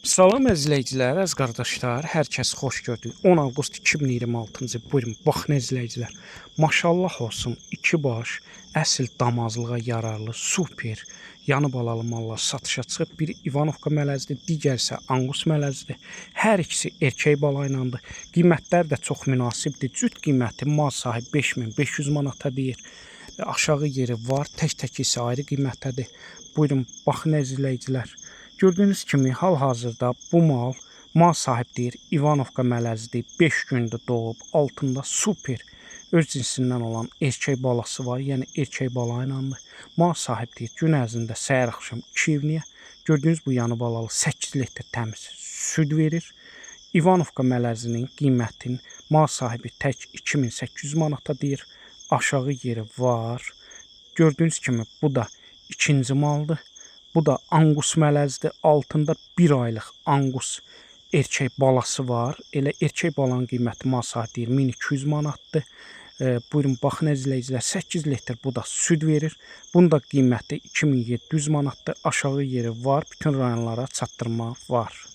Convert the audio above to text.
Salam əzizləyicilər, əziz qardaşlar, hər kəs xoş gördük. 10 avqust 2026-cı buyurun, baxın əzizləyicilər. Maşallah olsun, 2 baş, əsl damazlığa yararlı, super, yanı balalı mallar satışa çıxıb. Biri İvanovka mələzidir, digəri isə Angus mələzidir. Hər ikisi erkək bala ilandır. Qiymətlər də çox münasibdir. Cüt qiyməti mal sahibi 5500 manata deyir. Aşağı yeri var, tək-tək isə ayrı qiymətdədir. Buyurun, baxın əzizləyicilər. Gördüyünüz kimi hal-hazırda bu mal sahib deyir İvanovka mələzidir, 5 gündə doğub, altında super öz cinsindən olan erkək balası var, yəni erkək bala inandı. Mal sahib deyir gün ərzində səhər axşam 2 evniyə. Gördüyünüz bu yanı balalı 8 litr təmiz süd verir. İvanovka mələzinin qiymətini mal sahibi tək 2800 manata deyir. Aşağı yeri var. Gördüyünüz kimi bu da ikinci maldır. Bu da Angus mələzidir. Altında 1 aylıq Angus erkək balası var. Elə erkək balanın qiyməti mal sahibi deyir 1200 manatdır. Buyurun, baxın əzizləyicilər, 8 litr bu da süd verir. Bunun da qiyməti 2700 manatdır. Aşağı yeri var. Bütün rayonlara çatdırma var.